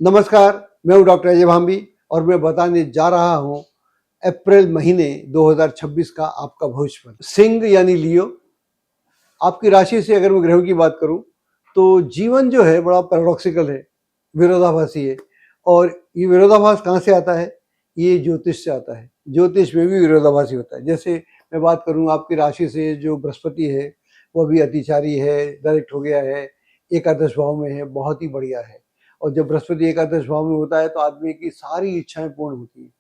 नमस्कार, मैं हूँ डॉक्टर अजय भांबी और मैं बताने जा रहा हूँ अप्रैल महीने 2026 का आपका भविष्यफल। सिंह यानी लियो, आपकी राशि से अगर मैं ग्रहों की बात करूँ तो जीवन जो है बड़ा पैराडॉक्सिकल है, विरोधाभासी है। और ये विरोधाभास कहाँ से आता है? ये ज्योतिष से आता है। ज्योतिष में भी विरोधाभासी होता है। जैसे मैं बात करूँ आपकी राशि से, जो बृहस्पति है वो अभी अतिचारी है, डायरेक्ट हो गया है, एकादश भाव में है, बहुत ही बढ़िया है। और जब बृहस्पति एकादश भाव में होता है तो आदमी की सारी इच्छाएं पूर्ण होती हैं।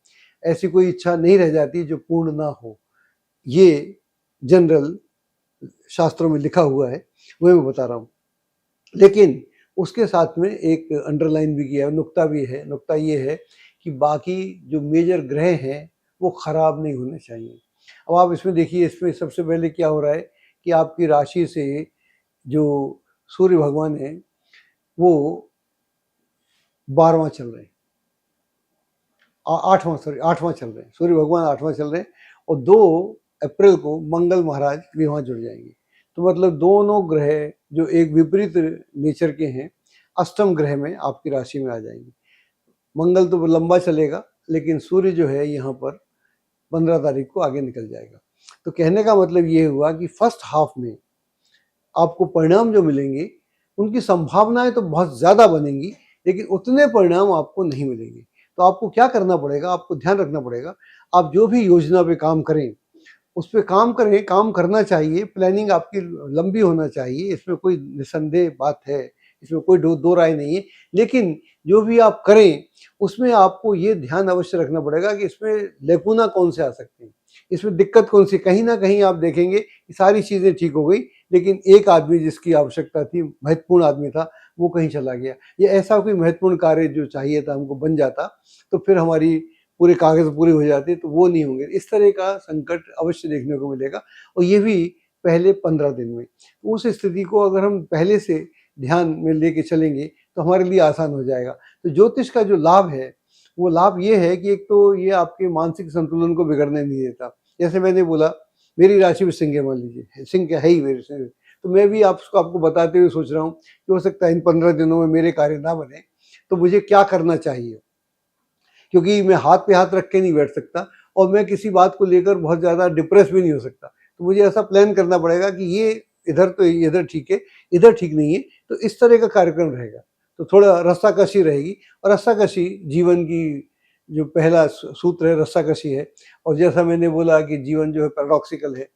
ऐसी कोई इच्छा नहीं रह जाती जो पूर्ण ना हो। ये जनरल शास्त्रों में लिखा हुआ है, वही मैं बता रहा हूँ। लेकिन उसके साथ में एक अंडरलाइन भी किया है, नुक्ता भी है। नुक्ता ये है कि बाकी जो मेजर ग्रह हैं वो खराब नहीं होने चाहिए। अब आप इसमें देखिए, इसमें सबसे पहले क्या हो रहा है कि आपकी राशि से जो सूर्य भगवान है वो 12वां चल रहे हैं, 8वां चल रहे हैं। सूर्य भगवान 8वां चल रहे हैं और 2 अप्रैल को मंगल महाराज भी वहाँ जुड़ जाएंगे। तो मतलब दोनों ग्रह जो एक विपरीत नेचर के हैं, अष्टम ग्रह में आपकी राशि में आ जाएंगे। मंगल तो लंबा चलेगा, लेकिन सूर्य जो है यहाँ पर 15 तारीख को आगे निकल जाएगा। तो कहने का मतलब ये हुआ कि फर्स्ट हाफ में आपको परिणाम जो मिलेंगे उनकी संभावनाएं तो बहुत ज़्यादा बनेंगी, लेकिन उतने परिणाम आपको नहीं मिलेंगे। तो आपको क्या करना पड़ेगा? आपको ध्यान रखना पड़ेगा, आप जो भी योजना पे काम करें उस पे काम करें, काम करना चाहिए। प्लानिंग आपकी लंबी होना चाहिए, इसमें कोई निसंदेह बात है, इसमें कोई दो राय नहीं है। लेकिन जो भी आप करें उसमें आपको ये ध्यान अवश्य रखना पड़ेगा कि इसमें लेकुना कौन से आ सकते हैं, इसमें दिक्कत कौन सी। कहीं ना कहीं आप देखेंगे कि सारी चीज़ें ठीक हो गई, लेकिन एक आदमी जिसकी आवश्यकता थी, महत्वपूर्ण आदमी था, वो कहीं चला गया। ये ऐसा कोई महत्वपूर्ण कार्य जो चाहिए था हमको बन जाता, तो फिर हमारी पूरे कागज पूरे हो जाते, तो वो नहीं होंगे। इस तरह का संकट अवश्य देखने को मिलेगा, और ये भी पहले 15 दिन में। उस स्थिति को अगर हम पहले से ध्यान में लेके चलेंगे तो हमारे लिए आसान हो जाएगा। तो ज्योतिष का जो लाभ है वो लाभ ये है कि एक तो ये आपके मानसिक संतुलन को बिगड़ने नहीं देता। जैसे मैंने बोला, मेरी राशि में सिंह है, मान लीजिए सिंह क्या है ही मेरे से, तो मैं भी आपको बताते हुए सोच रहा हूँ कि हो सकता है इन 15 दिनों में मेरे कार्य ना बने, तो मुझे क्या करना चाहिए। क्योंकि मैं हाथ पे हाथ रख के नहीं बैठ सकता और मैं किसी बात को लेकर बहुत ज़्यादा डिप्रेस भी नहीं हो सकता। तो मुझे ऐसा प्लान करना पड़ेगा कि ये इधर ठीक है, इधर ठीक नहीं है, तो इस तरह का कार्यक्रम रहेगा। तो थोड़ा रस्साकशी रहेगी, और रस्साकशी जीवन की जो पहला सूत्र है, रस्साकशी है। और जैसा मैंने बोला कि जीवन जो है पैराडॉक्सिकल है,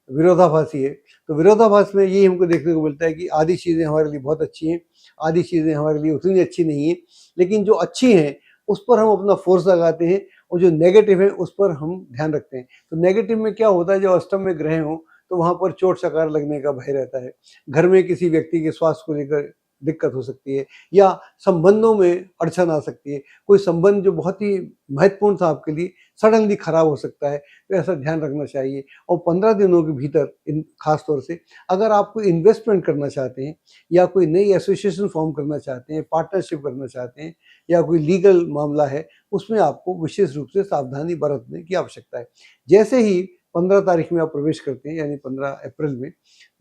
विरोधाभासी है। तो विरोधाभास में यही हमको देखने को मिलता है कि आधी चीज़ें हमारे लिए बहुत अच्छी हैं, आधी चीज़ें हमारे लिए उतनी अच्छी नहीं हैं। लेकिन जो अच्छी हैं उस पर हम अपना फोर्स लगाते हैं, और जो नेगेटिव है उस पर हम ध्यान रखते हैं। तो नेगेटिव में क्या होता है, जब अष्टम में ग्रह हो तो वहाँ पर चोट चकार लगने का भय रहता है। घर में किसी व्यक्ति के स्वास्थ्य को लेकर दिक्कत हो सकती है, या संबंधों में अड़चन आ सकती है। कोई संबंध जो बहुत ही महत्वपूर्ण था आपके लिए, सडनली खराब हो सकता है। तो ऐसा ध्यान रखना चाहिए। और 15 दिनों के भीतर इन खास तौर से अगर आप कोई इन्वेस्टमेंट करना चाहते हैं, या कोई नई एसोसिएशन फॉर्म करना चाहते हैं, पार्टनरशिप करना चाहते हैं, या कोई लीगल मामला है, उसमें आपको विशेष रूप से सावधानी बरतने की आवश्यकता है। जैसे ही 15 तारीख में आप प्रवेश करते हैं, यानी 15 अप्रैल में,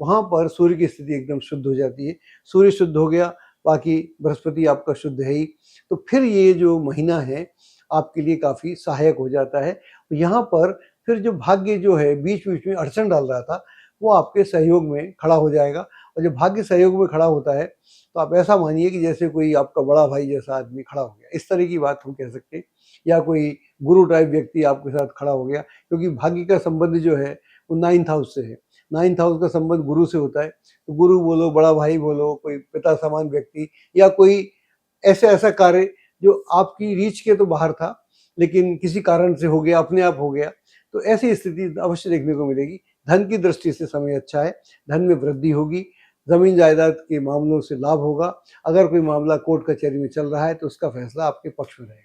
वहाँ पर सूर्य की स्थिति एकदम शुद्ध हो जाती है। सूर्य शुद्ध हो गया, बाकी बृहस्पति आपका शुद्ध है ही। तो फिर ये जो महीना है आपके लिए काफ़ी सहायक हो जाता है। यहाँ पर फिर जो भाग्य जो है बीच-बीच में अड़चन डाल रहा था, वो आपके सहयोग में खड़ा हो जाएगा। और जब भाग्य सहयोग में खड़ा होता है, तो आप ऐसा मानिए कि जैसे कोई आपका बड़ा भाई जैसा आदमी खड़ा हो गया, इस तरह की बात हम कह सकते हैं। या कोई गुरु टाइप व्यक्ति आपके साथ खड़ा हो गया, क्योंकि भाग्य का संबंध जो है वो 9th हाउस से है। 9th हाउस का संबंध गुरु से होता है। तो गुरु बोलो, बड़ा भाई बोलो, कोई पिता समान व्यक्ति, या कोई ऐसा कार्य जो आपकी रीच के तो बाहर था, लेकिन किसी कारण से हो गया, अपने आप हो गया, तो ऐसी स्थिति अवश्य देखने को मिलेगी। धन की दृष्टि से समय अच्छा है, धन में वृद्धि होगी, ज़मीन जायदाद के मामलों से लाभ होगा। अगर कोई मामला कोर्ट कचहरी में चल रहा है तो उसका फैसला आपके पक्ष में रहेगा।